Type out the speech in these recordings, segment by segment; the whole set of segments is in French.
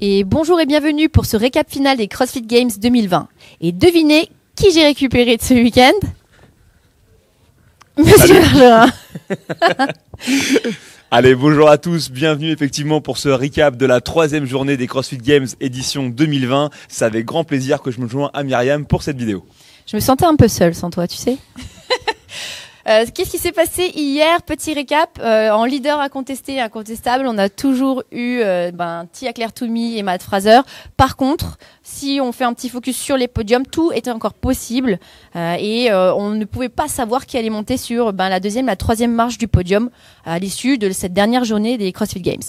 Et bonjour et bienvenue pour ce récap final des CrossFit Games 2020. Et devinez qui j'ai récupéré de ce week-end? Monsieur Bergerin. Allez, bonjour à tous, bienvenue effectivement pour ce recap de la 3e journée des CrossFit Games édition 2020. C'est avec grand plaisir que je me joins à Myriam pour cette vidéo. Je me sentais un peu seule sans toi, tu sais. Qu'est-ce qui s'est passé hier? Petit récap. En leader incontestable, on a toujours eu Tia Claire Toomey et Matt Fraser. Par contre, si on fait un petit focus sur les podiums, tout était encore possible et on ne pouvait pas savoir qui allait monter sur la deuxième, la troisième marche du podium à l'issue de cette dernière journée des CrossFit Games.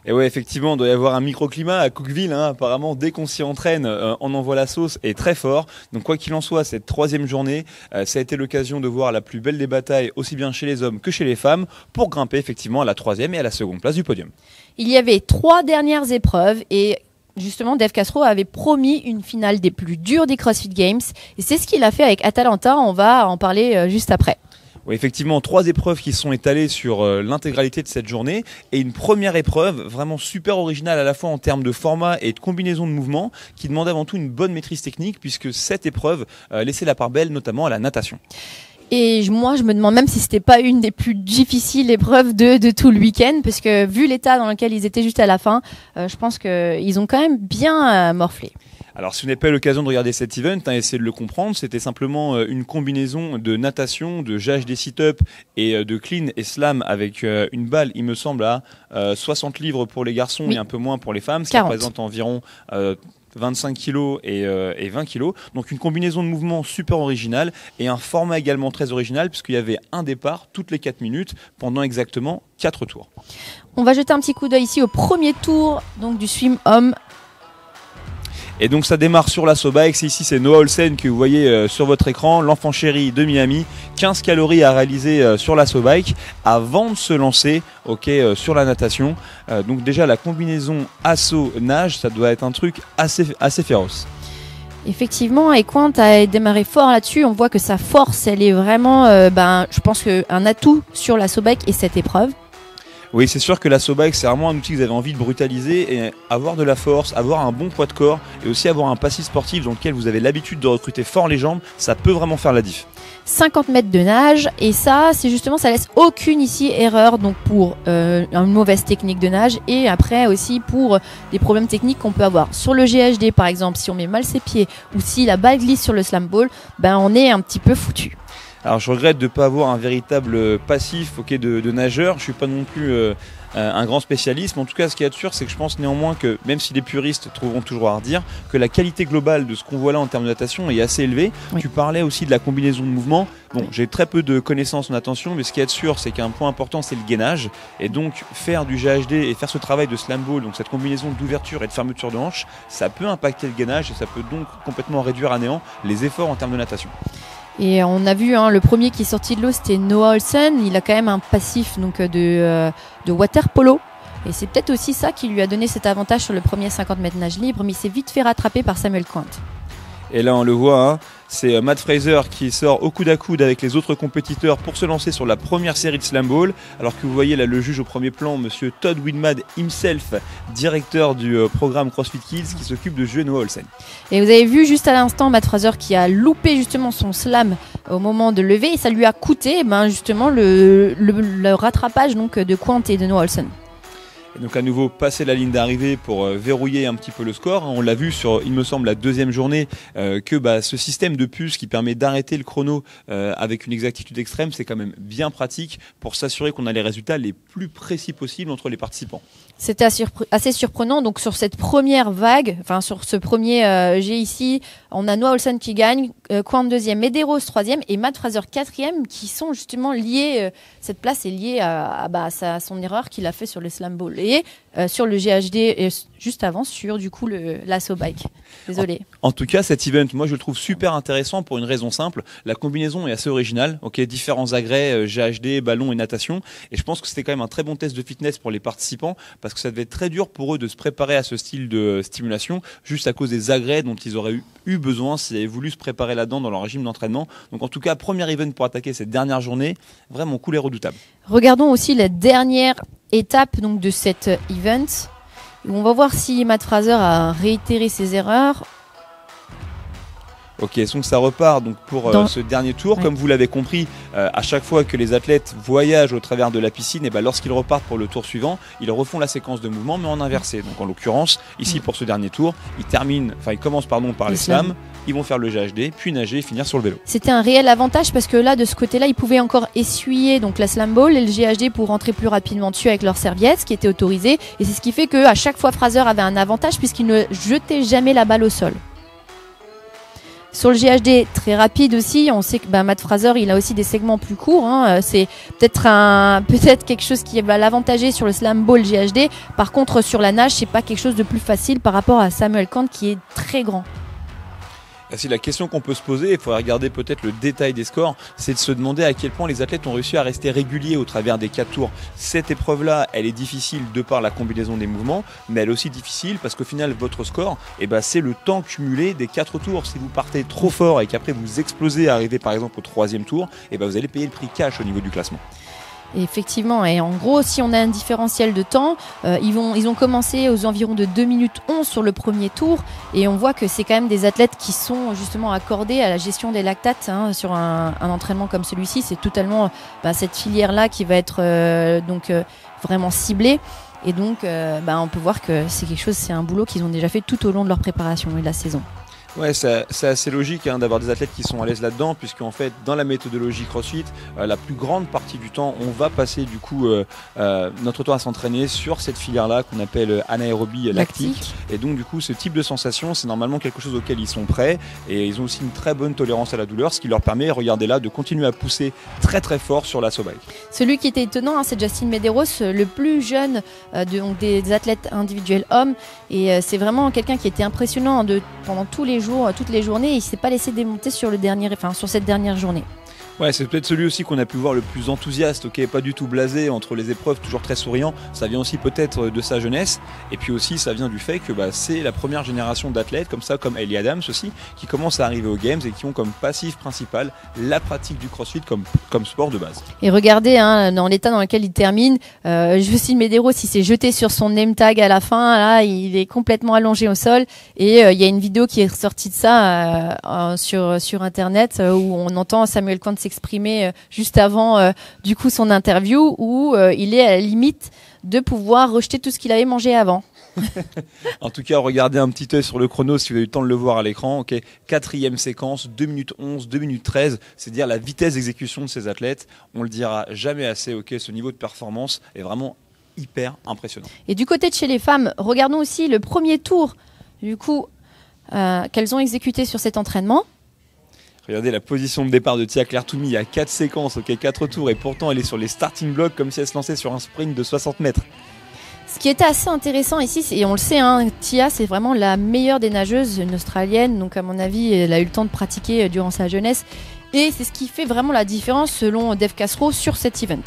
Et ouais, effectivement, il doit y avoir un microclimat à Cookeville. Apparemment, dès qu'on s'y entraîne, on envoie la sauce et très fort. Donc, quoi qu'il en soit, cette 3e journée, ça a été l'occasion de voir la plus belle des batailles, aussi bien chez les hommes que chez les femmes, pour grimper effectivement à la 3e et à la 2e place du podium. Il y avait 3 dernières épreuves et justement, Dave Castro avait promis une finale des plus dures des CrossFit Games. Et c'est ce qu'il a fait avec Atalanta. On va en parler juste après. Oui, effectivement, 3 épreuves qui sont étalées sur l'intégralité de cette journée et une première épreuve vraiment super originale à la fois en termes de format et de combinaison de mouvements qui demande avant tout une bonne maîtrise technique puisque cette épreuve laissait la part belle notamment à la natation. Et moi, je me demande même si c'était pas une des plus difficiles épreuves de tout le week-end, parce que vu l'état dans lequel ils étaient juste à la fin, je pense qu'ils ont quand même bien morflé. Alors si vous n'avez pas eu l'occasion de regarder cet event, essayez de le comprendre, c'était simplement une combinaison de natation, de GHD sit-up et de clean et slam avec une balle, il me semble, à 60 livres pour les garçons et un peu moins pour les femmes, ce qui représente environ 25 kg et 20 kg. Donc une combinaison de mouvements super originale et un format également très original puisqu'il y avait un départ toutes les 4 minutes pendant exactement 4 tours. On va jeter un petit coup d'œil ici au premier tour donc, du swim homme. Et donc ça démarre sur l'assaut bike, ici c'est Noah Olsen que vous voyez sur votre écran, l'enfant chéri de Miami, 15 calories à réaliser sur l'assaut bike avant de se lancer sur la natation. Donc déjà la combinaison assaut-nage, ça doit être un truc assez féroce. Effectivement, Equant a démarré fort là-dessus, on voit que sa force elle est vraiment, je pense un atout sur l'assaut bike et cette épreuve. Oui, c'est sûr que l'assaut bike, c'est vraiment un outil que vous avez envie de brutaliser et avoir de la force, avoir un bon poids de corps et aussi avoir un passif sportif dans lequel vous avez l'habitude de recruter fort les jambes, ça peut vraiment faire la diff. 50 mètres de nage et ça, c'est justement, ça laisse aucune ici erreur donc pour une mauvaise technique de nage et après aussi pour des problèmes techniques qu'on peut avoir. Sur le GHD par exemple, si on met mal ses pieds ou si la balle glisse sur le slam ball, on est un petit peu foutu. Alors je regrette de ne pas avoir un véritable passif de nageur, je ne suis pas non plus un grand spécialiste, mais en tout cas ce qu'il y a de sûr c'est que je pense néanmoins que même si les puristes trouveront toujours à redire, que la qualité globale de ce qu'on voit là en termes de natation est assez élevée. Oui. Tu parlais aussi de la combinaison de mouvements, j'ai très peu de connaissances en natation, mais ce qu'il y a de sûr c'est qu'un point important c'est le gainage, et donc faire du GHD et faire ce travail de slam ball, donc cette combinaison d'ouverture et de fermeture de hanche, ça peut impacter le gainage et ça peut donc complètement réduire à néant les efforts en termes de natation. Et on a vu le premier qui est sorti de l'eau, c'était Noah Olsen. Il a quand même un passif de water polo. Et c'est peut-être aussi ça qui lui a donné cet avantage sur le premier 50 mètres nage libre, mais il s'est vite fait rattraper par Samuel Quant. Et là on le voit, c'est Matt Fraser qui sort au coude à coude avec les autres compétiteurs pour se lancer sur la première série de slam ball, alors que vous voyez là le juge au premier plan, monsieur Todd Widmad himself, directeur du programme CrossFit Kids qui s'occupe de juger Noah Olsen. Et vous avez vu juste à l'instant Matt Fraser qui a loupé justement son slam au moment de lever et ça lui a coûté justement le rattrapage donc, de Quant et de Noah Olsen. Et donc à nouveau passer la ligne d'arrivée pour verrouiller un petit peu le score. On l'a vu sur, il me semble, la 2e journée que ce système de puce qui permet d'arrêter le chrono avec une exactitude extrême, c'est quand même bien pratique pour s'assurer qu'on a les résultats les plus précis possibles entre les participants. C'était assez surprenant. Donc sur cette première vague, sur ce premier jet ici, on a Noah Olsen qui gagne, Quant 2e, Medeiros 3e et Matt Fraser 4e qui sont justement liés. Cette place est liée à son erreur qu'il a fait sur le slam ball et sur le GHD et juste avant sur du coup l'assaut bike. Désolé. En tout cas, cet event, moi je le trouve super intéressant pour une raison simple. La combinaison est assez originale. Différents agrès, GHD, ballon et natation. Et je pense que c'était quand même un très bon test de fitness pour les participants parce que ça devait être très dur pour eux de se préparer à ce style de stimulation juste à cause des agrès dont ils auraient eu besoin s'ils avaient voulu se préparer là-dedans dans leur régime d'entraînement. Donc en tout cas, premier event pour attaquer cette dernière journée, vraiment cool et redoutable. Regardons aussi la dernière étape donc, de cet event. On va voir si Matt Fraser a réitéré ses erreurs. Ok, donc ça repart donc pour ce dernier tour. Ouais. Comme vous l'avez compris, à chaque fois que les athlètes voyagent au travers de la piscine, et lorsqu'ils repartent pour le tour suivant, ils refont la séquence de mouvements mais en inversé. Donc en l'occurrence, ici pour ce dernier tour, ils commencent par les slams, ils vont faire le GHD, puis nager et finir sur le vélo. C'était un réel avantage parce que là, de ce côté-là, ils pouvaient encore essuyer donc la slam ball et le GHD pour rentrer plus rapidement dessus avec leur serviette, ce qui était autorisé. Et c'est ce qui fait qu'à chaque fois, Fraser avait un avantage puisqu'il ne jetait jamais la balle au sol. Sur le GHD, très rapide aussi, on sait que Matt Fraser, il a aussi des segments plus courts. C'est peut-être quelque chose qui va l'avantager sur le slam ball GHD. Par contre, sur la nage, c'est pas quelque chose de plus facile par rapport à Samuel Kant qui est très grand. C'est la question qu'on peut se poser, il faudrait regarder peut-être le détail des scores, c'est de se demander à quel point les athlètes ont réussi à rester réguliers au travers des 4 tours. Cette épreuve-là, elle est difficile de par la combinaison des mouvements, mais elle est aussi difficile parce qu'au final, votre score, c'est le temps cumulé des 4 tours. Si vous partez trop fort et qu'après vous explosez à arriver par exemple au 3e tour, vous allez payer le prix cash au niveau du classement. Effectivement, et en gros, si on a un différentiel de temps, ils ont commencé aux environs de 2 minutes 11 sur le premier tour, et on voit que c'est quand même des athlètes qui sont justement accordés à la gestion des lactates sur un entraînement comme celui-ci. C'est totalement cette filière-là qui va être vraiment ciblée. Et donc, on peut voir que c'est un boulot qu'ils ont déjà fait tout au long de leur préparation et de la saison. Ouais, c'est assez logique d'avoir des athlètes qui sont à l'aise là-dedans, puisqu'en fait, dans la méthodologie CrossFit, la plus grande partie du temps, on va passer du coup notre temps à s'entraîner sur cette filière-là qu'on appelle anaérobie lactique. Et donc du coup, ce type de sensation, c'est normalement quelque chose auquel ils sont prêts, et ils ont aussi une très bonne tolérance à la douleur, ce qui leur permet, regardez là, de continuer à pousser très très fort sur l'assaut bike. Celui qui était étonnant, c'est Justin Medeiros, le plus jeune des athlètes individuels hommes, et c'est vraiment quelqu'un qui était impressionnant pendant tous les jours, toutes les journées, et il ne s'est pas laissé démonter sur cette dernière journée. Ouais, c'est peut-être celui aussi qu'on a pu voir le plus enthousiaste, pas du tout blasé entre les épreuves, toujours très souriant. Ça vient aussi peut-être de sa jeunesse, et puis aussi ça vient du fait que c'est la première génération d'athlètes comme Ellie Adams aussi, qui commencent à arriver aux Games et qui ont comme passif principal la pratique du CrossFit comme sport de base. Et regardez dans l'état dans lequel il termine, Justin Medeiros, il s'est jeté sur son name tag à la fin, là il est complètement allongé au sol, et il y a une vidéo qui est ressortie de ça sur internet où on entend Samuel Kant s'exprimer juste avant du coup son interview, où il est à la limite de pouvoir rejeter tout ce qu'il avait mangé avant. En tout cas, regardez un petit œil sur le chrono si vous avez eu le temps de le voir à l'écran. 4e séquence, 2 minutes 11, 2 minutes 13, c'est dire la vitesse d'exécution de ces athlètes. On le dira jamais assez, ce niveau de performance est vraiment hyper impressionnant. Et du côté de chez les femmes, regardons aussi le premier tour du coup qu'elles ont exécuté sur cet entraînement. Regardez la position de départ de Tia-Claire Toumi, il y a 4 séquences, 4 tours, et pourtant elle est sur les starting blocks comme si elle se lançait sur un sprint de 60 mètres. Ce qui était assez intéressant ici, et on le sait, Tia, c'est vraiment la meilleure des nageuses, une Australienne, donc à mon avis, elle a eu le temps de pratiquer durant sa jeunesse, et c'est ce qui fait vraiment la différence selon Dave Castro sur cet event.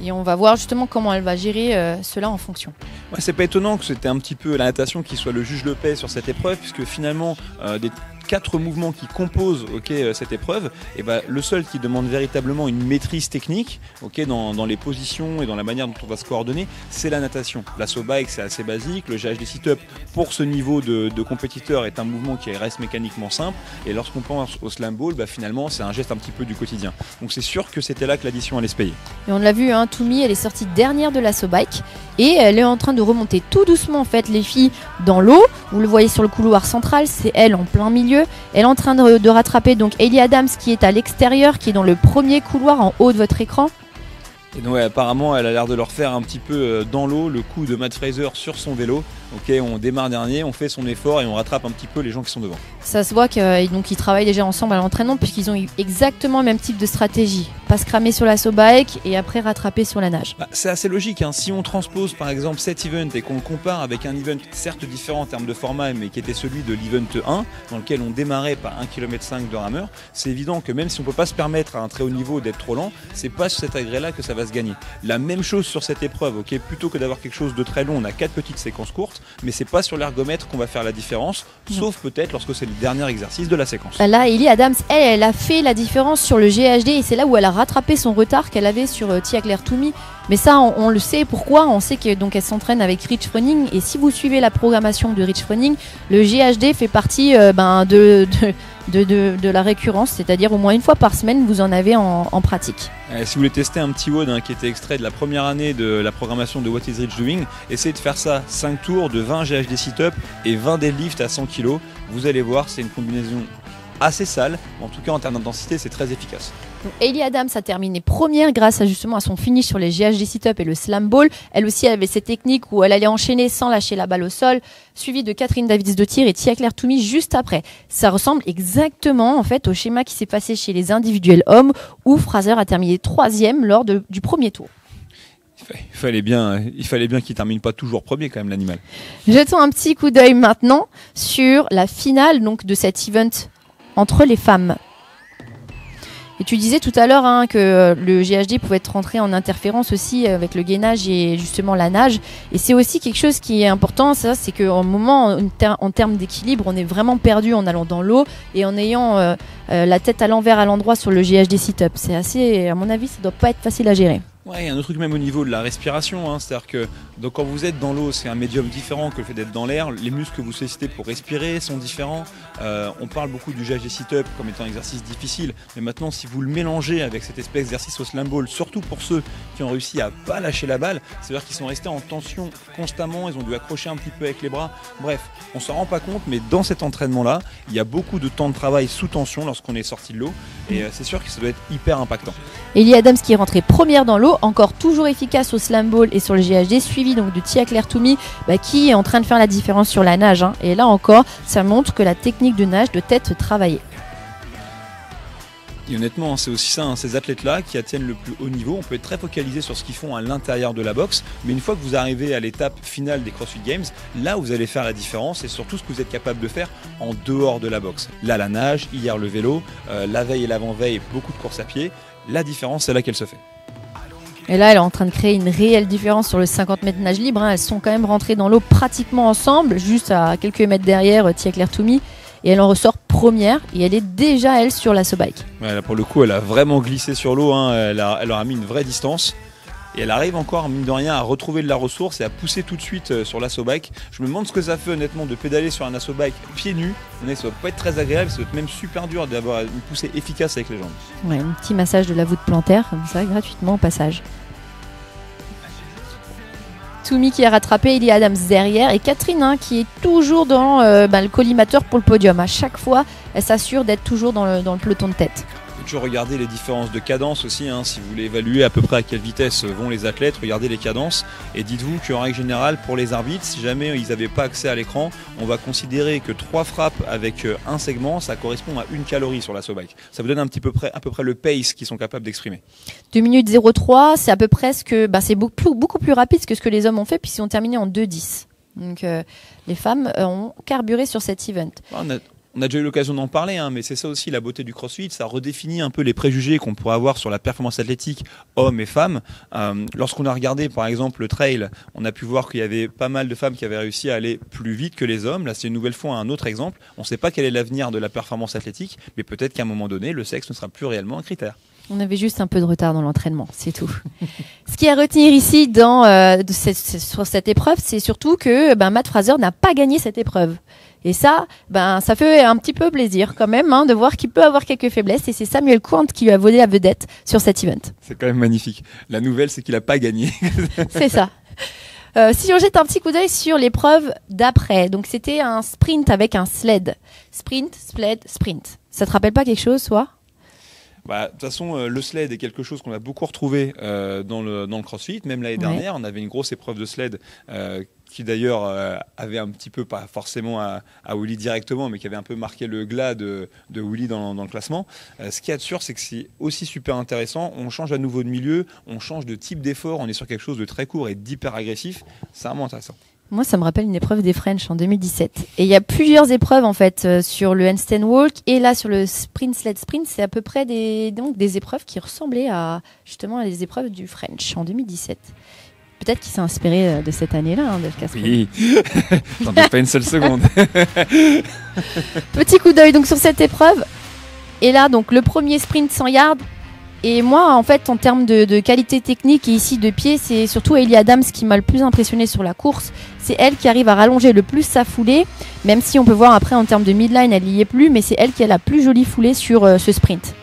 Et on va voir justement comment elle va gérer cela en fonction. Ouais, c'est pas étonnant que c'était un petit peu la natation qui soit le juge de paix sur cette épreuve, puisque finalement des 4 mouvements qui composent cette épreuve, le seul qui demande véritablement une maîtrise technique dans les positions et dans la manière dont on va se coordonner, c'est la natation. L'assaut bike, c'est assez basique, le GHD sit-up pour ce niveau de compétiteur est un mouvement qui reste mécaniquement simple, et lorsqu'on pense au slam ball, finalement c'est un geste un petit peu du quotidien. Donc c'est sûr que c'était là que l'addition allait se payer. Et on l'a vu, Toumi, elle est sortie dernière de l'assaut bike, et elle est en train de remonter tout doucement en fait les filles dans l'eau. Vous le voyez sur le couloir central, c'est elle en plein milieu. Elle est en train de rattraper donc Ellie Adams qui est à l'extérieur, qui est dans le premier couloir en haut de votre écran. Et donc apparemment elle a l'air de leur faire un petit peu dans l'eau le coup de Matt Fraser sur son vélo. On démarre dernier, on fait son effort et on rattrape un petit peu les gens qui sont devant. Ça se voit qu'ils travaillent déjà ensemble à l'entraînement, puisqu'ils ont eu exactement le même type de stratégie. Pas se cramer sur l'assaut bike et après rattraper sur la nage. C'est assez logique. Si on transpose par exemple cet event et qu'on le compare avec un event certes différent en termes de format, mais qui était celui de l'event 1, dans lequel on démarrait par 1,5 km de rameur, c'est évident que même si on ne peut pas se permettre à un très haut niveau d'être trop lent, c'est pas sur cet agrès-là que ça va se gagner. La même chose sur cette épreuve, plutôt que d'avoir quelque chose de très long, on a 4 petites séquences courtes. mais c'est pas sur l'ergomètre qu'on va faire la différence, sauf peut-être lorsque c'est le dernier exercice de la séquence. Là, Ellie Adams, elle a fait la différence sur le GHD et c'est là où elle a rattrapé son retard qu'elle avait sur Tia Claire Toomey. Mais ça, on le sait pourquoi. On sait que donc elle s'entraîne avec Rich Froning et si vous suivez la programmation de Rich Froning, le GHD fait partie de la récurrence, c'est-à-dire au moins une fois par semaine, vous en avez en pratique. Si vous voulez tester un petit WOD qui était extrait de la première année de la programmation de What is Rich Doing, essayez de faire ça 5 tours de 20 GHD sit-up et 20 deadlift à 100 kg. Vous allez voir, c'est une combinaison assez sale, en tout cas en termes d'intensité, c'est très efficace. Ellie Adams a terminé première grâce à son finish sur les GHD sit-up et le slam ball. Elle aussi avait cette technique où elle allait enchaîner sans lâcher la balle au sol, suivie de Catherine Davids-Dottir et Tia Claire Toomey juste après. Ça ressemble exactement en fait au schéma qui s'est passé chez les individuels hommes où Fraser a terminé 3e lors du premier tour. Il fallait bien qu'il termine pas toujours premier quand même l'animal. Jetons un petit coup d'œil maintenant sur la finale donc de cet event entre les femmes. Et tu disais tout à l'heure que le GHD pouvait être rentré en interférence aussi avec le gainage et justement la nage. Et c'est aussi quelque chose qui est important, ça, c'est qu'au moment, en termes d'équilibre, on est vraiment perdu en allant dans l'eau et en ayant la tête à l'envers à l'endroit sur le GHD sit-up. C'est assez, à mon avis, ça doit pas être facile à gérer. Ouais, il y a un autre truc même au niveau de la respiration, c'est-à-dire que donc, quand vous êtes dans l'eau, c'est un médium différent que le fait d'être dans l'air. Les muscles que vous sollicitez pour respirer sont différents. On parle beaucoup du GHD sit-up comme étant un exercice difficile, mais maintenant si vous le mélangez avec cette espèce d'exercice au slam ball, surtout pour ceux qui ont réussi à pas lâcher la balle, c'est-à-dire qu'ils sont restés en tension constamment, ils ont dû accrocher un petit peu avec les bras. Bref, on s'en rend pas compte, mais dans cet entraînement-là, il y a beaucoup de temps de travail sous tension lorsqu'on est sorti de l'eau, et c'est sûr que ça doit être hyper impactant. Ellie Adams qui est rentrée première dans l'eau, encore toujours efficace au slam ball et sur le GHD, suivi donc de Tia Claire Toomey qui est en train de faire la différence sur la nage. Et là encore, ça montre que la technique de nage doit être travaillée. Et honnêtement, c'est aussi ça, ces athlètes-là qui atteignent le plus haut niveau, on peut être très focalisé sur ce qu'ils font à l'intérieur de la boxe, mais une fois que vous arrivez à l'étape finale des CrossFit Games, là vous allez faire la différence et surtout ce que vous êtes capable de faire en dehors de la boxe. Là la nage, hier le vélo, la veille et l'avant-veille, beaucoup de courses à pied, la différence c'est là qu'elle se fait. Et là, elle est en train de créer une réelle différence sur le 50 mètres nage libre. Elles sont quand même rentrées dans l'eau pratiquement ensemble, juste à quelques mètres derrière Tia Claire Toomey. Et elle en ressort première et elle est déjà, elle, sur l'assaut bike. Ouais, là, pour le coup, elle a vraiment glissé sur l'eau. Elle leur a mis une vraie distance. Et elle arrive encore, mine de rien, à retrouver de la ressource et à pousser tout de suite sur l'assaut bike. Je me demande ce que ça fait honnêtement de pédaler sur un assaut bike pieds nus. Ça doit pas être très agréable, ça doit être même super dur d'avoir une poussée efficace avec les jambes. Ouais, un petit massage de la voûte plantaire, comme ça, gratuitement au passage. Toomey qui a rattrapé Ellie Adams derrière et Catherine qui est toujours dans le collimateur pour le podium. À chaque fois, elle s'assure d'être toujours dans le peloton de tête. Toujours regarder les différences de cadence aussi, si vous voulez évaluer à peu près à quelle vitesse vont les athlètes, regardez les cadences et dites-vous qu'en règle générale pour les arbitres, si jamais ils n'avaient pas accès à l'écran, on va considérer que 3 frappes avec un segment, ça correspond à 1 calorie sur l'assaut bike. Ça vous donne à peu près le pace qu'ils sont capables d'exprimer. 2 minutes 03, c'est à peu près c'est beaucoup plus rapide que ce que les hommes ont fait puisqu'ils ont terminé en 2:10. Donc les femmes ont carburé sur cet event. On a déjà eu l'occasion d'en parler, mais c'est ça aussi la beauté du CrossFit, ça redéfinit un peu les préjugés qu'on pourrait avoir sur la performance athlétique hommes et femmes. Lorsqu'on a regardé par exemple le trail, on a pu voir qu'il y avait pas mal de femmes qui avaient réussi à aller plus vite que les hommes. Là c'est une nouvelle fois un autre exemple. On ne sait pas quel est l'avenir de la performance athlétique, mais peut-être qu'à un moment donné, le sexe ne sera plus réellement un critère. On avait juste un peu de retard dans l'entraînement, c'est tout. Ce qui est à retenir ici sur cette épreuve, c'est surtout que Matt Fraser n'a pas gagné cette épreuve. Et ça, ça fait un petit peu plaisir quand même de voir qu'il peut avoir quelques faiblesses. Et c'est Samuel Quant qui lui a volé la vedette sur cet event. C'est quand même magnifique. La nouvelle, c'est qu'il n'a pas gagné. C'est ça. Si on jette un petit coup d'œil sur l'épreuve d'après, donc c'était un sprint avec un sled. Sprint, sled, sprint. Ça te rappelle pas quelque chose, toi ? De toute façon, le sled est quelque chose qu'on a beaucoup retrouvé dans le CrossFit. Même l'année dernière, on avait une grosse épreuve de sled qui d'ailleurs avait un petit peu, pas forcément à Willy directement, mais qui avait un peu marqué le glas de Willy dans le classement. Ce qu'il y a de sûr, c'est que c'est aussi super intéressant. On change à nouveau de milieu, on change de type d'effort, on est sur quelque chose de très court et d'hyper agressif. C'est vraiment intéressant. Moi, ça me rappelle une épreuve des French en 2017. Et il y a plusieurs épreuves en fait sur le handstand walk et là sur le sprint sled sprint, c'est à peu près des épreuves qui ressemblaient justement à des épreuves du French en 2017. Peut-être qu'il s'est inspiré de cette année-là, hein, Dave Castro. Oui, j'en doute pas une seule seconde. Petit coup d'œil donc sur cette épreuve. Et là, donc le premier sprint 100 yards. Et moi, en fait, en termes de qualité technique et ici de pied, c'est surtout Ellie Adams qui m'a le plus impressionné sur la course. C'est elle qui arrive à rallonger le plus sa foulée, même si on peut voir après en termes de midline, elle n'y est plus, mais c'est elle qui a la plus jolie foulée sur ce sprint.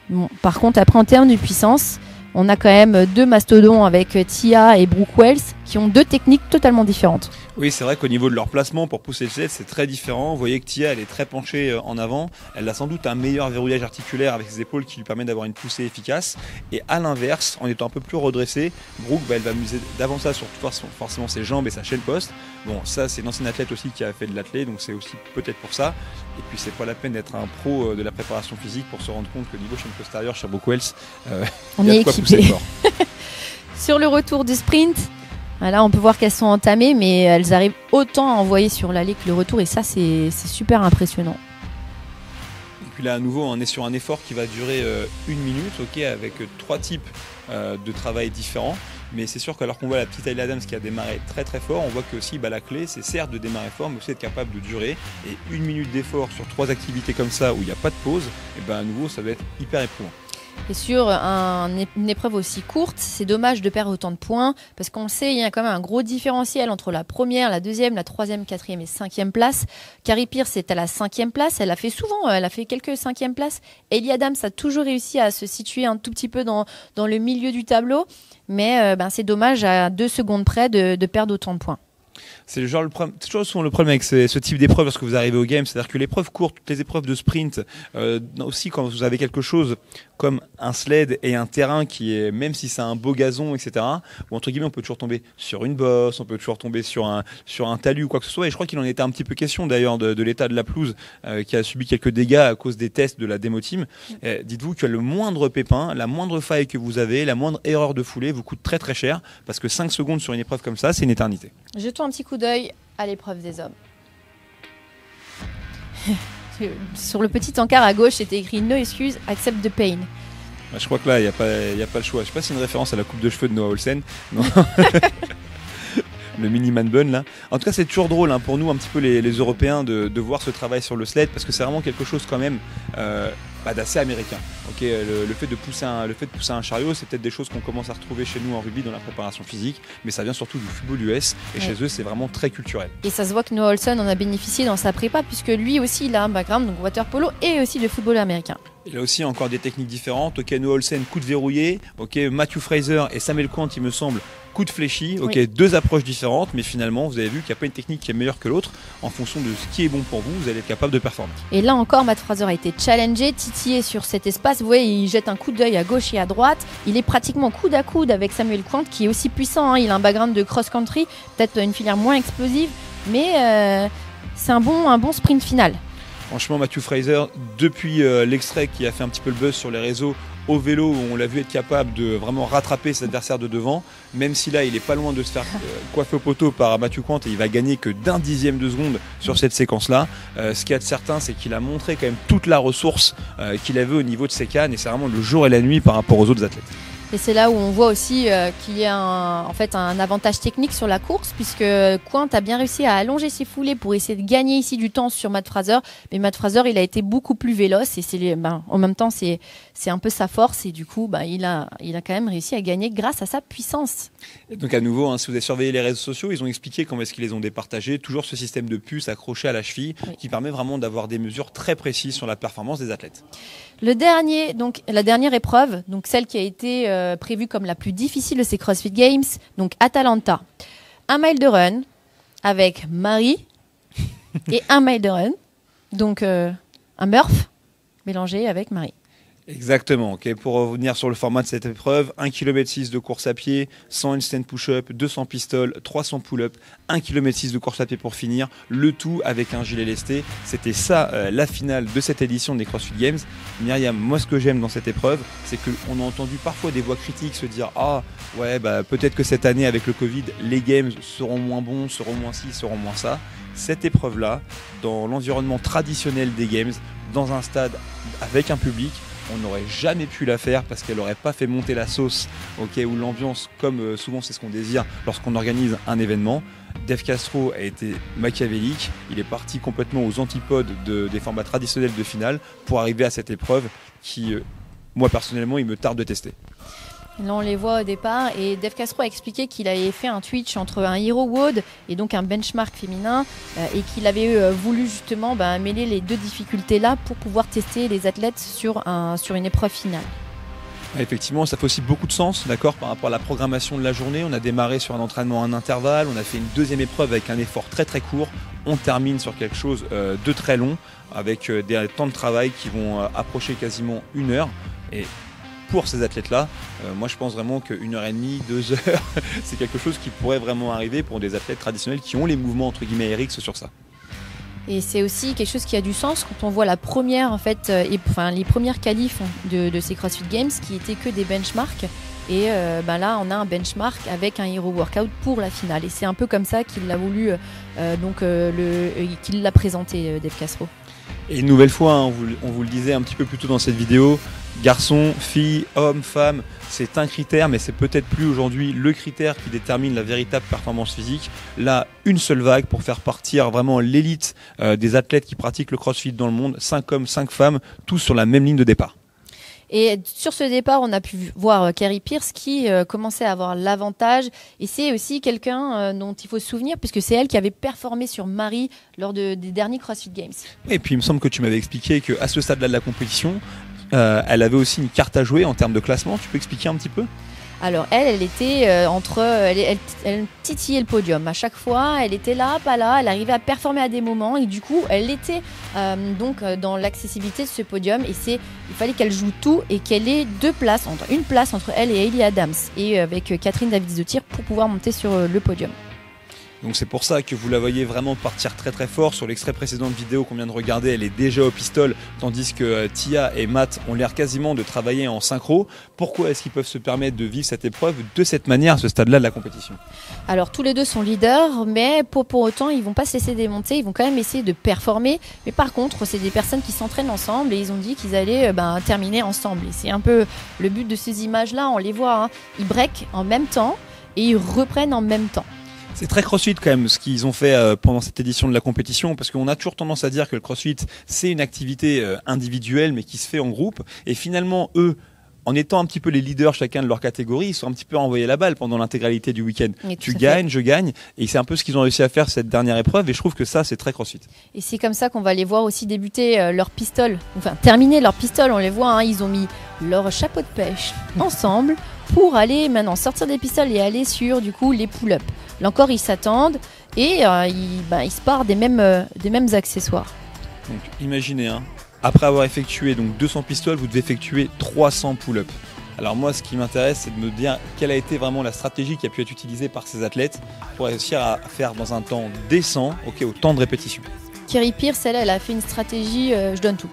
Bon, par contre, après en termes de puissance, on a quand même deux mastodons avec Tia et Brooke Wells qui ont deux techniques totalement différentes. Oui, c'est vrai qu'au niveau de leur placement pour pousser le sled, c'est très différent. Vous voyez que Tia, elle est très penchée en avant. Elle a sans doute un meilleur verrouillage articulaire avec ses épaules qui lui permet d'avoir une poussée efficace. Et à l'inverse, en étant un peu plus redressée, Brooke, elle va miser davantage sur forcément ses jambes et sa chaîne poste. Bon, ça, c'est une ancienne athlète aussi qui a fait de l'athlète, donc c'est aussi peut-être pour ça. Et puis, c'est pas la peine d'être un pro de la préparation physique pour se rendre compte que niveau chaîne postérieure chez Brooke Wells, on il y a est de quoi équipé. pousser fort. Sur le retour du sprint, là, on peut voir qu'elles sont entamées, mais elles arrivent autant à envoyer sur l'allée que le retour, et ça, c'est super impressionnant. Et puis là, à nouveau, on est sur un effort qui va durer 1 minute, avec 3 types de travail différents. Mais c'est sûr qu'alors qu'on voit la petite Ellie Adams qui a démarré très très fort, on voit que aussi la clé, c'est certes de démarrer fort, mais aussi être capable de durer. Et 1 minute d'effort sur 3 activités comme ça, où il n'y a pas de pause, et à nouveau, ça va être hyper éprouvant. Et sur une épreuve aussi courte, c'est dommage de perdre autant de points parce qu'on le sait, il y a quand même un gros différentiel entre la première, la deuxième, la troisième, quatrième et cinquième place. Carrie Pierce est à la 5e place. Elle a fait quelques 5e places. Ellie Adams a toujours réussi à se situer un tout petit peu dans le milieu du tableau. Mais c'est dommage à 2 secondes près de perdre autant de points. C'est toujours souvent le problème avec ce type d'épreuve lorsque vous arrivez au game, c'est-à-dire que l'épreuve courte, toutes les épreuves de sprint, aussi quand vous avez quelque chose comme un sled et un terrain qui est, même si c'est un beau gazon, etc., ou entre guillemets, on peut toujours tomber sur une bosse, on peut toujours tomber sur un talus ou quoi que ce soit. Et je crois qu'il en était un petit peu question d'ailleurs de l'état de la pelouse qui a subi quelques dégâts à cause des tests de la démo team. Dites-vous que le moindre pépin, la moindre faille que vous avez, la moindre erreur de foulée vous coûte très très cher parce que 5 secondes sur une épreuve comme ça, c'est une éternité. Jetons un petit coup d'œil à l'épreuve des hommes. Sur le petit encart à gauche, c'était écrit No excuse, accept the pain. Je crois que là, il n'y a pas le choix. Je sais pas si c'est une référence à la coupe de cheveux de Noah Olsen. Non. Le mini man bun là. En tout cas, c'est toujours drôle pour nous, un petit peu les Européens, de voir ce travail sur le sled parce que c'est vraiment quelque chose quand même d'assez américain. Le fait de pousser un chariot, c'est peut-être des choses qu'on commence à retrouver chez nous en rugby dans la préparation physique, mais ça vient surtout du football US et chez eux, c'est vraiment très culturel. Et ça se voit que Noah Olsen en a bénéficié dans sa prépa puisque lui aussi, il a un background donc water polo et aussi de football américain. Il a aussi encore des techniques différentes. Noah Olsen, coup de verrouillé. Matthew Fraser et Samuel Quant, il me semble, coup de fléchi. Oui. 2 approches différentes, mais finalement, vous avez vu qu'il n'y a pas une technique qui est meilleure que l'autre. En fonction de ce qui est bon pour vous, vous allez être capable de performer. Et là encore, Matt Fraser a été challengé, titillé sur cet espace. Vous voyez, il jette un coup d'œil à gauche et à droite. Il est pratiquement coude à coude avec Samuel Quant, qui est aussi puissant. Il a un background de cross-country, peut-être une filière moins explosive, mais c'est un bon sprint final. Franchement, Matthew Fraser, depuis l'extrait qui a fait un petit peu le buzz sur les réseaux, au vélo, où on l'a vu être capable de vraiment rattraper ses adversaires de devant, même si là, il est pas loin de se faire coiffer au poteau par Matthew Quant et il va gagner que d'1 dixième de seconde sur cette séquence-là. Ce qu'il y a de certain, c'est qu'il a montré quand même toute la ressource qu'il avait au niveau de ses cannes et c'est vraiment le jour et la nuit par rapport aux autres athlètes. Et c'est là où on voit aussi qu'il y a un avantage technique sur la course puisque Quant a bien réussi à allonger ses foulées pour essayer de gagner ici du temps sur Matt Fraser. Mais Matt Fraser, il a été beaucoup plus véloce et en même temps, c'est un peu sa force et du coup, il a quand même réussi à gagner grâce à sa puissance. Et donc à nouveau, si vous avez surveillé les réseaux sociaux, ils ont expliqué comment est-ce qu'ils les ont départagés. Toujours ce système de puce accroché à la cheville qui permet vraiment d'avoir des mesures très précises sur la performance des athlètes. La dernière épreuve, donc celle qui a été prévue comme la plus difficile de ces CrossFit Games, donc Atalanta. 1 mile de run avec Marie et 1 mile de run, donc un Murph mélangé avec Marie. Exactement, pour revenir sur le format de cette épreuve, 1,6 km de course à pied, 100 handstand push-up, 200 pistoles, 300 pull-up, 1,6 km de course à pied pour finir, le tout avec un gilet lesté. C'était ça la finale de cette édition des CrossFit Games. Myriam, moi ce que j'aime dans cette épreuve, c'est qu'on a entendu parfois des voix critiques se dire « Ah ouais, peut-être que cette année avec le Covid, les Games seront moins bons, seront moins ci, seront moins ça ». Cette épreuve-là, dans l'environnement traditionnel des Games, dans un stade avec un public, on n'aurait jamais pu la faire parce qu'elle n'aurait pas fait monter la sauce, ou l'ambiance, comme souvent c'est ce qu'on désire lorsqu'on organise un événement. Dave Castro a été machiavélique, il est parti complètement aux antipodes des formats traditionnels de finale pour arriver à cette épreuve qui, moi personnellement, il me tarde de tester. Là, on les voit au départ et Dave Castro a expliqué qu'il avait fait un Twitch entre un Hero WOD et donc un benchmark féminin et qu'il avait voulu justement mêler les deux difficultés-là pour pouvoir tester les athlètes sur une épreuve finale. Effectivement, ça fait aussi beaucoup de sens, d'accord, par rapport à la programmation de la journée. On a démarré sur un entraînement en intervalle, on a fait une deuxième épreuve avec un effort très très court. On termine sur quelque chose de très long avec des temps de travail qui vont approcher quasiment 1 heure. Et pour ces athlètes-là, moi je pense vraiment qu'1 heure et demie, 2 heures, c'est quelque chose qui pourrait vraiment arriver pour des athlètes traditionnels qui ont les mouvements entre guillemets RX sur ça. Et c'est aussi quelque chose qui a du sens quand on voit la première les premières qualifs de ces CrossFit Games qui étaient que des benchmarks. Et là, on a un benchmark avec un hero workout pour la finale. Et c'est un peu comme ça qu'il l'a voulu, qu'il l'a présenté, Dave Castro. Et une nouvelle fois, on vous le disait un petit peu plus tôt dans cette vidéo, garçons, filles, hommes, femmes, c'est un critère, mais c'est peut-être plus aujourd'hui le critère qui détermine la véritable performance physique. Là, une seule vague pour faire partir vraiment l'élite des athlètes qui pratiquent le CrossFit dans le monde, 5 hommes, 5 femmes, tous sur la même ligne de départ. Et sur ce départ, on a pu voir Carrie Pierce qui commençait à avoir l'avantage. Et c'est aussi quelqu'un dont il faut se souvenir, puisque c'est elle qui avait performé sur Marie lors des derniers CrossFit Games. Et puis il me semble que tu m'avais expliqué qu'à ce stade-là de la compétition, elle avait aussi une carte à jouer en termes de classement. Tu peux expliquer un petit peu ? Alors elle était elle titillait le podium. À chaque fois, elle était là, pas là. Elle arrivait à performer à des moments et du coup, elle était dans l'accessibilité de ce podium. Et il fallait qu'elle joue tout et qu'elle ait une place entre elle et Hayley Adams et avec Catherine Davids-Zottir pour pouvoir monter sur le podium. Donc c'est pour ça que vous la voyez vraiment partir très très fort. Sur l'extrait précédent de vidéo qu'on vient de regarder, elle est déjà au pistol, tandis que Tia et Matt ont l'air quasiment de travailler en synchro. Pourquoi est-ce qu'ils peuvent se permettre de vivre cette épreuve de cette manière à ce stade-là de la compétition ? Alors tous les deux sont leaders, mais pour autant ils vont pas se laisser démonter, ils vont quand même essayer de performer. Mais par contre, c'est des personnes qui s'entraînent ensemble et ils ont dit qu'ils allaient terminer ensemble. Et c'est un peu le but de ces images-là, on les voit, ils break en même temps et ils reprennent en même temps. C'est très CrossFit quand même ce qu'ils ont fait pendant cette édition de la compétition, parce qu'on a toujours tendance à dire que le CrossFit c'est une activité individuelle mais qui se fait en groupe, et finalement eux, en étant un petit peu les leaders chacun de leur catégorie, ils sont un petit peu envoyés la balle pendant l'intégralité du week-end. Tu gagnes, je gagne, et c'est un peu ce qu'ils ont réussi à faire cette dernière épreuve, et je trouve que ça c'est très CrossFit. Et c'est comme ça qu'on va les voir aussi débuter leur pistol, terminer leur pistol, on les voit, ils ont mis leur chapeau de pêche ensemble pour aller maintenant sortir des pistoles et aller sur du coup les pull-ups. Là encore, ils s'attendent et ils se partent des mêmes accessoires. Donc imaginez, après avoir effectué donc 200 pistoles, vous devez effectuer 300 pull-ups. Alors moi, ce qui m'intéresse, c'est de me dire quelle a été vraiment la stratégie qui a pu être utilisée par ces athlètes pour réussir à faire dans un temps décent, au temps de répétition. Carrie Pierce, elle a fait une stratégie, je donne tout.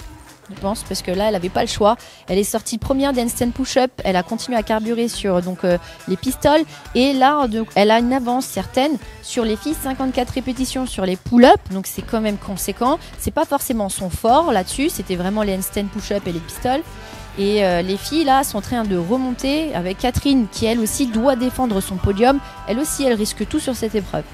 Je pense, parce que là, elle n'avait pas le choix. Elle est sortie première des handstand push-up. Elle a continué à carburer sur les pistoles. Et là, elle a une avance certaine sur les filles. 54 répétitions sur les pull-up. Donc, c'est quand même conséquent. C'est pas forcément son fort là-dessus. C'était vraiment les handstand push-up et les pistoles. Et les filles, là, sont en train de remonter avec Catherine, qui, elle aussi, doit défendre son podium. Elle aussi, elle risque tout sur cette épreuve.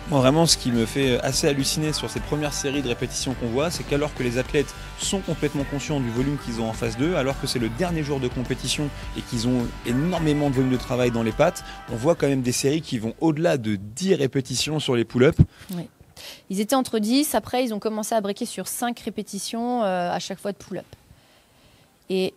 Moi, vraiment, ce qui me fait assez halluciner sur ces premières séries de répétitions qu'on voit, c'est qu'alors que les athlètes sont complètement conscients du volume qu'ils ont en face d'eux, alors que c'est le dernier jour de compétition et qu'ils ont énormément de volume de travail dans les pattes, on voit quand même des séries qui vont au-delà de 10 répétitions sur les pull-ups. Oui. Ils étaient entre 10, après ils ont commencé à breaker sur 5 répétitions à chaque fois de pull-up. Et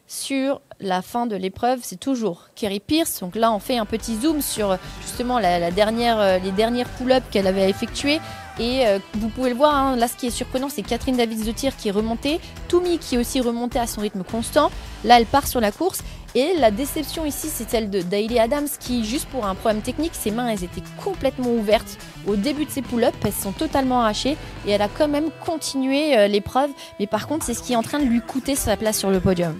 sur la fin de l'épreuve, c'est toujours Carrie Pierce. Donc là, on fait un petit zoom sur justement les dernières pull-ups qu'elle avait effectuées. Et vous pouvez le voir, là, ce qui est surprenant, c'est Catherine Davids-Zottir qui est remontée. Toumi qui est aussi remontée à son rythme constant. Là, elle part sur la course. Et la déception ici, c'est celle de Hayley Adams qui, juste pour un problème technique, ses mains, elles étaient complètement ouvertes au début de ses pull-ups. Elles se sont totalement arrachées. Et elle a quand même continué l'épreuve. Mais par contre, c'est ce qui est en train de lui coûter sa place sur le podium.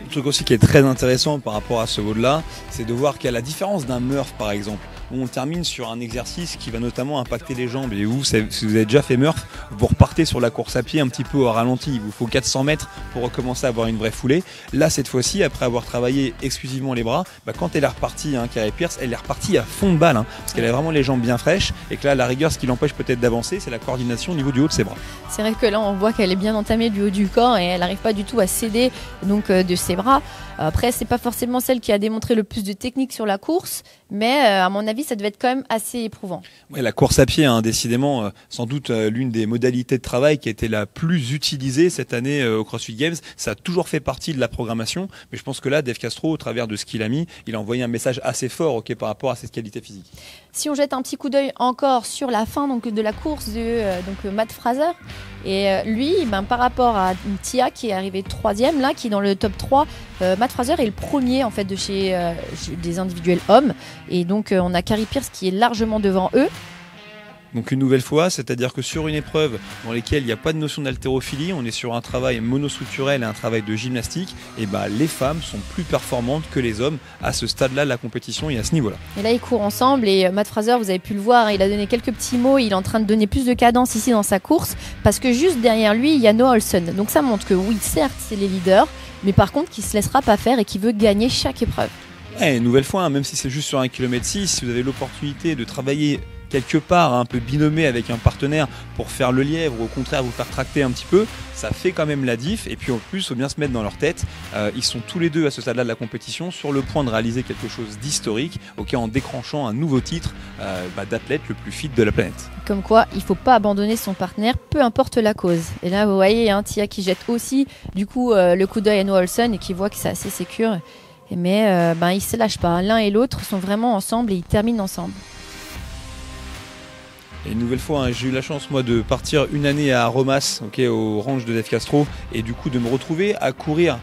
Le truc aussi qui est très intéressant par rapport à ce WOD-là, c'est de voir qu'à la différence d'un Murph par exemple, où on termine sur un exercice qui va notamment impacter les jambes, et où, si vous avez déjà fait Murph, vous repartez sur la course à pied un petit peu au ralenti, il vous faut 400 mètres pour recommencer à avoir une vraie foulée. Là, cette fois-ci, après avoir travaillé exclusivement les bras, quand elle est repartie, Carey Pearce, elle est repartie à fond de balle, parce qu'elle a vraiment les jambes bien fraîches, et que là, la rigueur, ce qui l'empêche peut-être d'avancer, c'est la coordination au niveau du haut de ses bras. C'est vrai que là, on voit qu'elle est bien entamée du haut du corps, et elle n'arrive pas du tout à céder donc, de ses bras. Après, c'est pas forcément celle qui a démontré le plus de technique sur la course, mais à mon avis, ça devait être quand même assez éprouvant. Ouais, la course à pied, décidément, sans doute l'une des modalités de travail qui a été la plus utilisée cette année au CrossFit Games. Ça a toujours fait partie de la programmation, mais je pense que là, Dave Castro, au travers de ce qu'il a mis, il a envoyé un message assez fort par rapport à cette qualité physique. Si on jette un petit coup d'œil encore sur la fin donc, de la course de Matt Fraser, et lui, par rapport à Tia qui est arrivée 3e, là, qui est dans le top 3, Matt Fraser est le premier en fait, de chez des individuels hommes. Et donc on a Carey Pearce qui est largement devant eux. Donc une nouvelle fois, c'est-à-dire que sur une épreuve dans laquelle il n'y a pas de notion d'haltérophilie, on est sur un travail monostructurel et un travail de gymnastique, et les femmes sont plus performantes que les hommes à ce stade-là de la compétition et à ce niveau-là. Et là, ils courent ensemble et Matt Fraser, vous avez pu le voir, il a donné quelques petits mots, il est en train de donner plus de cadence ici dans sa course, parce que juste derrière lui, il y a Noah Ohlsen. Donc ça montre que oui, certes, c'est les leaders, mais par contre, qu'il ne se laissera pas faire et qu'il veut gagner chaque épreuve. Ouais, une nouvelle fois, même si c'est juste sur 1,6 km, si vous avez l'opportunité de travailler quelque part un peu binômé avec un partenaire pour faire le lièvre ou au contraire vous faire tracter un petit peu, ça fait quand même la diff. Et puis en plus, il faut bien se mettre dans leur tête, ils sont tous les deux à ce stade-là de la compétition sur le point de réaliser quelque chose d'historique, en déclenchant un nouveau titre d'athlète le plus fit de la planète. Comme quoi, il ne faut pas abandonner son partenaire, peu importe la cause. Et là, vous voyez, Tia qui jette aussi du coup le coup d'œil à Noah Ohlsen et qui voit que c'est assez sécure. Mais ils ne se lâchent pas. L'un et l'autre sont vraiment ensemble et ils terminent ensemble. Et une nouvelle fois, j'ai eu la chance moi de partir une année à Romas, au ranch de Dave Castro, et du coup de me retrouver à courir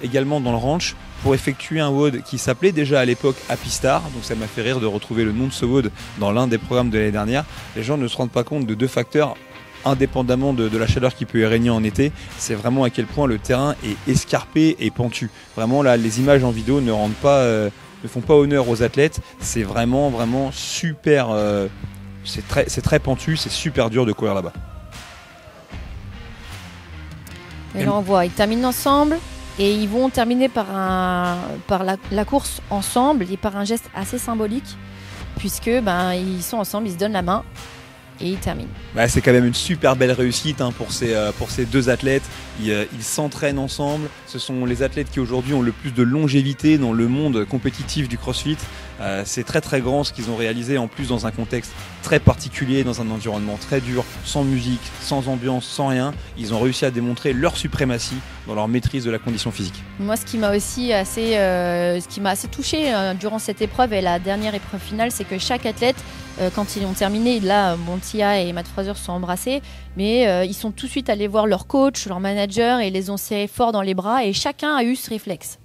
également dans le ranch pour effectuer un WOD qui s'appelait déjà à l'époque Happy Star. Donc ça m'a fait rire de retrouver le nom de ce WOD dans l'un des programmes de l'année dernière. Les gens ne se rendent pas compte de deux facteurs indépendamment de la chaleur qui peut y régner en été. C'est vraiment à quel point le terrain est escarpé et pentu. Vraiment là, les images en vidéo ne font pas honneur aux athlètes. C'est vraiment super. C'est très pentu, c'est super dur de courir là-bas. Et là on voit, ils terminent ensemble et ils vont terminer par la course ensemble et par un geste assez symbolique puisque ils sont ensemble, ils se donnent la main et ils terminent. C'est quand même une super belle réussite pour ces deux athlètes. Ils s'entraînent ensemble. Ce sont les athlètes qui aujourd'hui ont le plus de longévité dans le monde compétitif du CrossFit. C'est très très grand ce qu'ils ont réalisé, en plus dans un contexte très particulier, dans un environnement très dur, sans musique, sans ambiance, sans rien. Ils ont réussi à démontrer leur suprématie dans leur maîtrise de la condition physique. Moi, ce qui m'a aussi assez touché durant cette épreuve et la dernière épreuve finale, c'est que chaque athlète, quand ils ont terminé, là, Tia et Matt Fraser se sont embrassés, mais ils sont tout de suite allés voir leur coach, leur manager et les ont serrés fort dans les bras et chacun a eu ce réflexe.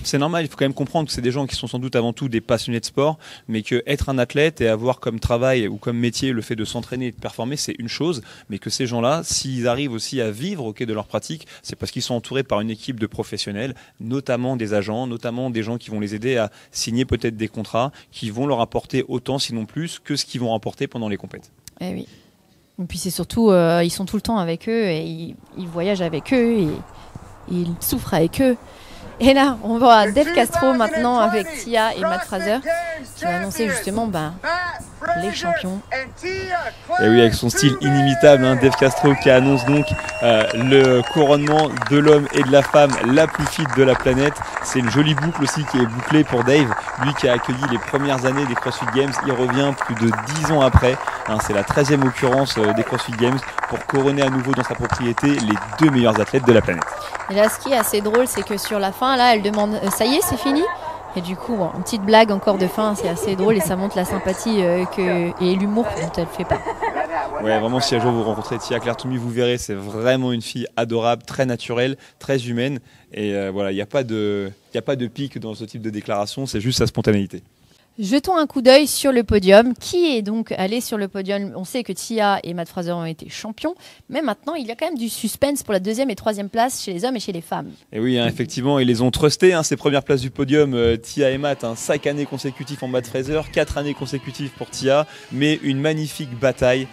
C'est normal, il faut quand même comprendre que c'est des gens qui sont sans doute avant tout des passionnés de sport, mais que être un athlète et avoir comme travail ou comme métier le fait de s'entraîner et de performer, c'est une chose, mais que ces gens-là, s'ils arrivent aussi à vivre de leur pratique, c'est parce qu'ils sont entourés par une équipe de professionnels, notamment des agents, notamment des gens qui vont les aider à signer peut-être des contrats qui vont leur apporter autant, sinon plus, que ce qu'ils vont rapporter pendant les compètes. Eh oui. Et puis c'est surtout, ils sont tout le temps avec eux et ils voyagent avec eux et ils souffrent avec eux. Et là, on voit Dave Castro maintenant avec Tia et Matt Fraser qui va annoncer justement les champions. Et oui, avec son style inimitable, Dave Castro qui annonce donc le couronnement de l'homme et de la femme la plus fit de la planète. C'est une jolie boucle aussi qui est bouclée pour Dave, lui qui a accueilli les premières années des CrossFit Games. Il revient plus de 10 ans après. C'est la 13e occurrence des CrossFit Games pour couronner à nouveau dans sa propriété les deux meilleurs athlètes de la planète. Et là, ce qui est assez drôle, c'est que sur la fin, là, elle demande ça y est, c'est fini? Et du coup, une petite blague encore de fin, c'est assez drôle et ça montre la sympathie et l'humour dont elle fait part. Ouais, vraiment, si un jour vous rencontrez Tia Claire Toomey, vous verrez, c'est vraiment une fille adorable, très naturelle, très humaine. Et il n'y a pas de pic dans ce type de déclaration, c'est juste sa spontanéité. Jetons un coup d'œil sur le podium. Qui est donc allé sur le podium? On sait que Tia et Matt Fraser ont été champions, mais maintenant il y a quand même du suspense pour la 2e et 3e place chez les hommes et chez les femmes. Et oui, effectivement, ils les ont trustés, ces premières places du podium, Tia et Matt, 5 années consécutives en Matt Fraser, 4 années consécutives pour Tia, mais une magnifique bataille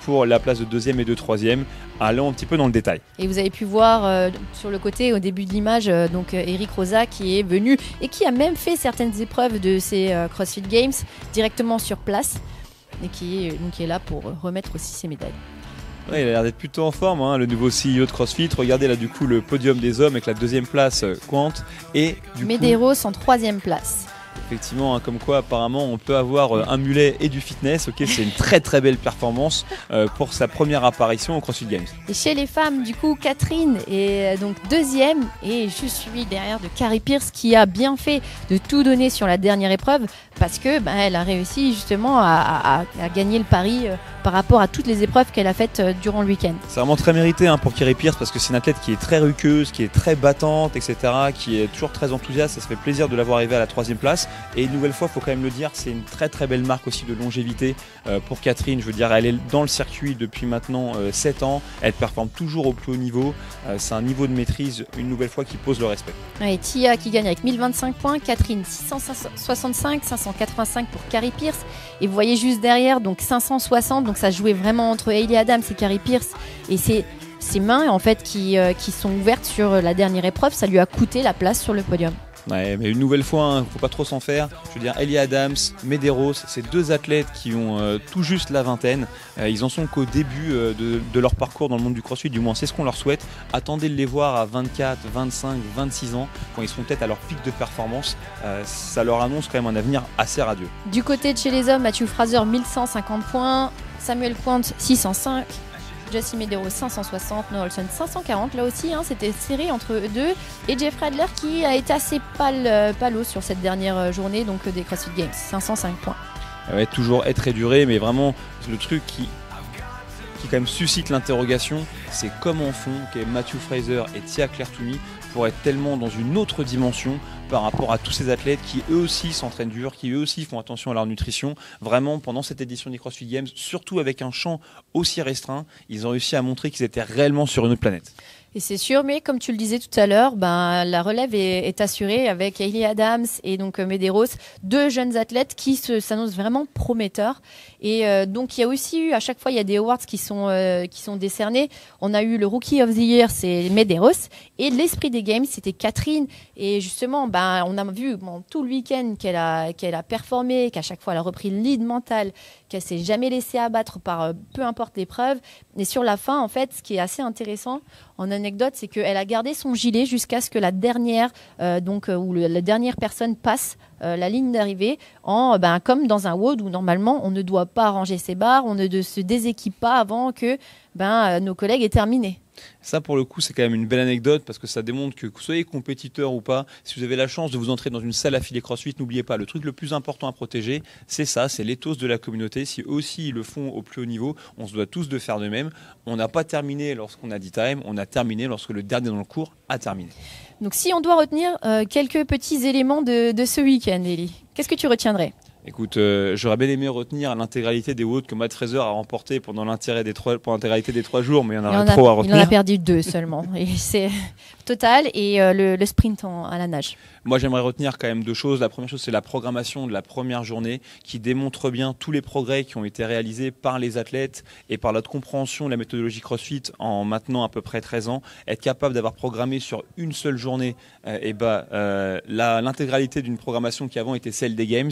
pour la place de 2e et de 3e. Allons un petit peu dans le détail. Et vous avez pu voir sur le côté, au début de l'image, donc Eric Rosa qui est venu et qui a même fait certaines épreuves de ces CrossFit Games directement sur place et qui est là pour remettre aussi ses médailles. Ouais, il a l'air d'être plutôt en forme, le nouveau CEO de CrossFit. Regardez là du coup le podium des hommes avec la 2e place Quant et du Medeiros en 3e place. Effectivement, comme quoi apparemment on peut avoir un mulet et du fitness. C'est une très très belle performance pour sa première apparition au CrossFit Games. Et chez les femmes, du coup, Catherine est donc 2e et je suis derrière de Carrie Pierce qui a bien fait de tout donner sur la dernière épreuve parce que elle a réussi justement à gagner le pari par rapport à toutes les épreuves qu'elle a faites durant le week-end. C'est vraiment très mérité pour Carrie Pierce parce que c'est une athlète qui est très ruqueuse, qui est très battante, etc., qui est toujours très enthousiaste. Ça fait plaisir de l'avoir arrivée à la 3e place. Et une nouvelle fois, il faut quand même le dire, c'est une très très belle marque aussi de longévité pour Catherine. Je veux dire, elle est dans le circuit depuis maintenant 7 ans. Elle performe toujours au plus haut niveau. C'est un niveau de maîtrise, une nouvelle fois, qui pose le respect. Et Tia qui gagne avec 1025 points, Catherine 665, 585 pour Carrie Pierce. Et vous voyez juste derrière, donc 560, donc ça jouait vraiment entre Hayley Adams et Carrie Pierce. Et c'est ses mains en fait qui sont ouvertes sur la dernière épreuve. Ça lui a coûté la place sur le podium. Ouais, mais une nouvelle fois, faut pas trop s'en faire. Je veux dire, Hayley Adams, Medeiros, c'est 2 athlètes qui ont tout juste la vingtaine. Ils en sont qu'au début de leur parcours dans le monde du CrossFit, du moins c'est ce qu'on leur souhaite. Attendez de les voir à 24, 25, 26 ans, quand ils seront peut-être à leur pic de performance. Ça leur annonce quand même un avenir assez radieux. Du côté de chez les hommes, Matthew Fraser 1150 points, Samuel Quant 605. Jesse Medeiros 560, Noah Olson 540, là aussi c'était serré entre eux deux, et Jeffrey Adler qui a été assez palo sur cette dernière journée donc des CrossFit Games, 505 points. Ouais, toujours être et duré, mais vraiment le truc qui quand même suscite l'interrogation, c'est comment font Matthew Fraser et Tia Claire Toomey pour être tellement dans une autre dimension par rapport à tous ces athlètes qui eux aussi s'entraînent dur, qui eux aussi font attention à leur nutrition. Vraiment, pendant cette édition des CrossFit Games, surtout avec un champ aussi restreint, ils ont réussi à montrer qu'ils étaient réellement sur une autre planète. Et c'est sûr, mais comme tu le disais tout à l'heure, la relève est assurée avec Hayley Adams et donc Medeiros, 2 jeunes athlètes qui s'annoncent vraiment prometteurs. Et donc il y a aussi eu, à chaque fois, il y a des awards qui sont décernés. On a eu le Rookie of the Year, c'est Medeiros, et l'esprit des Games, c'était Catherine. Et justement, on a vu tout le week-end qu'elle a performé, qu'à chaque fois elle a repris le lead mental, qu'elle s'est jamais laissée abattre par peu importe l'épreuve. Et sur la fin, en fait, ce qui est assez intéressant en anecdote, c'est qu'elle a gardé son gilet jusqu'à ce que la dernière, la dernière personne passe la ligne d'arrivée, comme dans un WOD où normalement on ne doit pas ranger ses barres, on ne se déséquipe pas avant que nos collègues aient terminé. Ça, pour le coup, c'est quand même une belle anecdote parce que ça démontre que vous soyez compétiteur ou pas, si vous avez la chance de vous entrer dans une salle affiliée CrossFit, n'oubliez pas, le truc le plus important à protéger, c'est ça, c'est l'éthos de la communauté. Si eux aussi ils le font au plus haut niveau, on se doit tous de faire de même. On n'a pas terminé lorsqu'on a dit time, on a terminé lorsque le dernier dans le cours a terminé. Donc si on doit retenir quelques petits éléments de ce week-end, Ellie, qu'est-ce que tu retiendrais ? Écoute, j'aurais bien aimé retenir l'intégralité des WOD que Matt Fraser a remporté pendant l'intégralité des 3 jours, mais il y en a trop à retenir. Il en a perdu 2 seulement. Et c'est total et le sprint à la nage. Moi, j'aimerais retenir quand même 2 choses. La première chose, c'est la programmation de la première journée qui démontre bien tous les progrès qui ont été réalisés par les athlètes et par notre compréhension de la méthodologie CrossFit en maintenant à peu près 13 ans. Être capable d'avoir programmé sur une seule journée l'intégralité d'une programmation qui avant était celle des Games,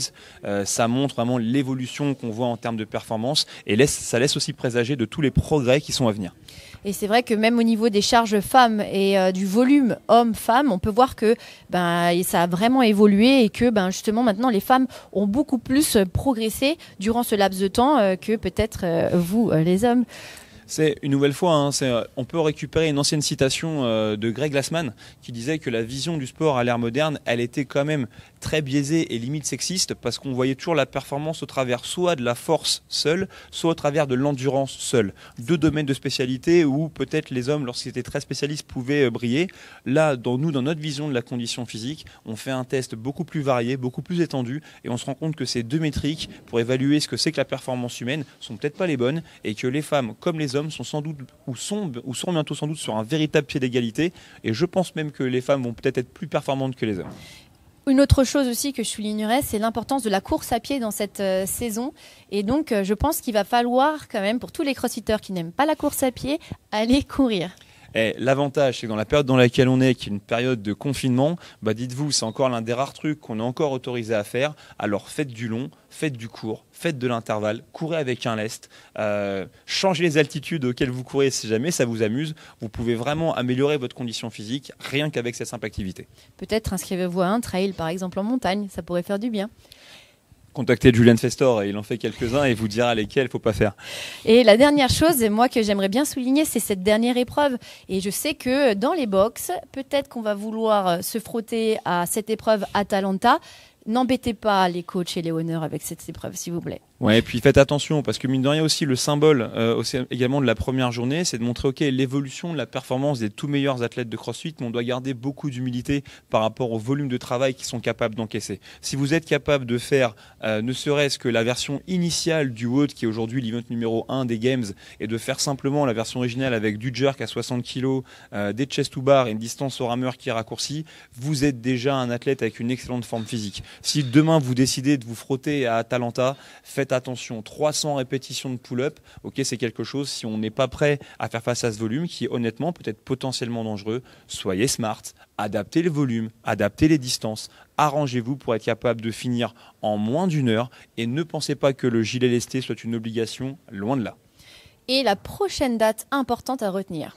ça montre vraiment l'évolution qu'on voit en termes de performance et ça laisse aussi présager de tous les progrès qui sont à venir. Et c'est vrai que même au niveau des charges femmes et du volume hommes-femmes, on peut voir que ça a vraiment évolué et que justement maintenant les femmes ont beaucoup plus progressé durant ce laps de temps que peut-être vous les hommes. C'est une nouvelle fois, hein, on peut récupérer une ancienne citation de Greg Glassman qui disait que la vision du sport à l'ère moderne, elle était quand même très biaisée et limite sexiste parce qu'on voyait toujours la performance au travers soit de la force seule, soit au travers de l'endurance seule. Deux domaines de spécialité où peut-être les hommes, lorsqu'ils étaient très spécialistes, pouvaient briller. Là, dans notre vision de la condition physique, on fait un test beaucoup plus varié, beaucoup plus étendu et on se rend compte que ces deux métriques pour évaluer ce que c'est que la performance humaine sont peut-être pas les bonnes et que les femmes comme les hommes sont sans doute ou sont bientôt sans doute sur un véritable pied d'égalité et je pense même que les femmes vont peut-être être plus performantes que les hommes. Une autre chose aussi que je soulignerais, c'est l'importance de la course à pied dans cette saison. Et donc, je pense qu'il va falloir quand même, pour tous les crossfitters qui n'aiment pas la course à pied, aller courir. Et l'avantage, c'est que dans la période dans laquelle on est, qui est une période de confinement, dites-vous, c'est encore l'un des rares trucs qu'on est encore autorisé à faire. Alors faites du long, faites du court, faites de l'intervalle, courez avec un lest, changez les altitudes auxquelles vous courez si jamais ça vous amuse. Vous pouvez vraiment améliorer votre condition physique rien qu'avec cette simple activité. Peut-être inscrivez-vous à un trail, par exemple en montagne, ça pourrait faire du bien. Contactez Julian Festor, il en fait quelques-uns et il vous dira lesquels il ne faut pas faire. Et la dernière chose, moi, que j'aimerais bien souligner, c'est cette dernière épreuve. Et je sais que dans les box, peut-être qu'on va vouloir se frotter à cette épreuve Atalanta. N'embêtez pas les coachs et les honneurs avec cette épreuve, s'il vous plaît. Ouais, et puis faites attention, parce que mine de rien aussi, le symbole aussi, également de la première journée, c'est de montrer l'évolution de la performance des tout meilleurs athlètes de CrossFit, mais on doit garder beaucoup d'humilité par rapport au volume de travail qu'ils sont capables d'encaisser. Si vous êtes capable de faire ne serait-ce que la version initiale du WOD, qui est aujourd'hui l'event numéro 1 des Games, et de faire simplement la version originale avec du jerk à 60 kg, des chest to bar et une distance au rameur qui est raccourcie, vous êtes déjà un athlète avec une excellente forme physique. Si demain vous décidez de vous frotter à Atalanta, faites attention, 300 répétitions de pull-up, ok, c'est quelque chose, si on n'est pas prêt à faire face à ce volume, qui est honnêtement peut-être potentiellement dangereux, soyez smart, adaptez le volume, adaptez les distances, arrangez-vous pour être capable de finir en moins d'une heure et ne pensez pas que le gilet lesté soit une obligation, loin de là. Et la prochaine date importante à retenir?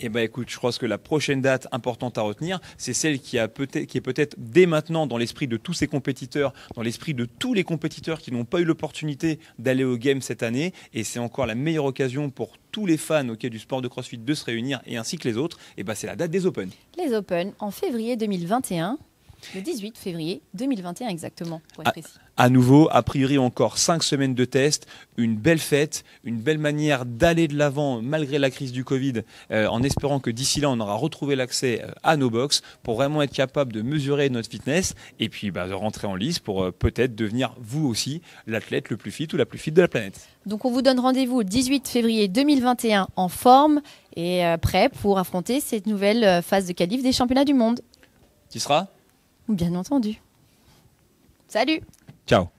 Eh ben écoute, je crois que la prochaine date importante à retenir, c'est celle qui est peut-être dès maintenant dans l'esprit de tous ces compétiteurs, dans l'esprit de tous les compétiteurs qui n'ont pas eu l'opportunité d'aller au Game cette année. Et c'est encore la meilleure occasion pour tous les fans du sport de CrossFit de se réunir et ainsi que les autres. Et ben c'est la date des Open. Les Open en février 2021. Le 18 février 2021 exactement, pour être précis. À nouveau, a priori encore 5 semaines de tests, une belle fête, une belle manière d'aller de l'avant malgré la crise du Covid, en espérant que d'ici là on aura retrouvé l'accès à nos box pour vraiment être capable de mesurer notre fitness et puis de rentrer en lice pour peut-être devenir vous aussi l'athlète le plus fit ou la plus fit de la planète. Donc on vous donne rendez-vous le 18 février 2021 en forme et prêt pour affronter cette nouvelle phase de qualif des championnats du monde. Qui sera ? Bien entendu. Salut! Ciao.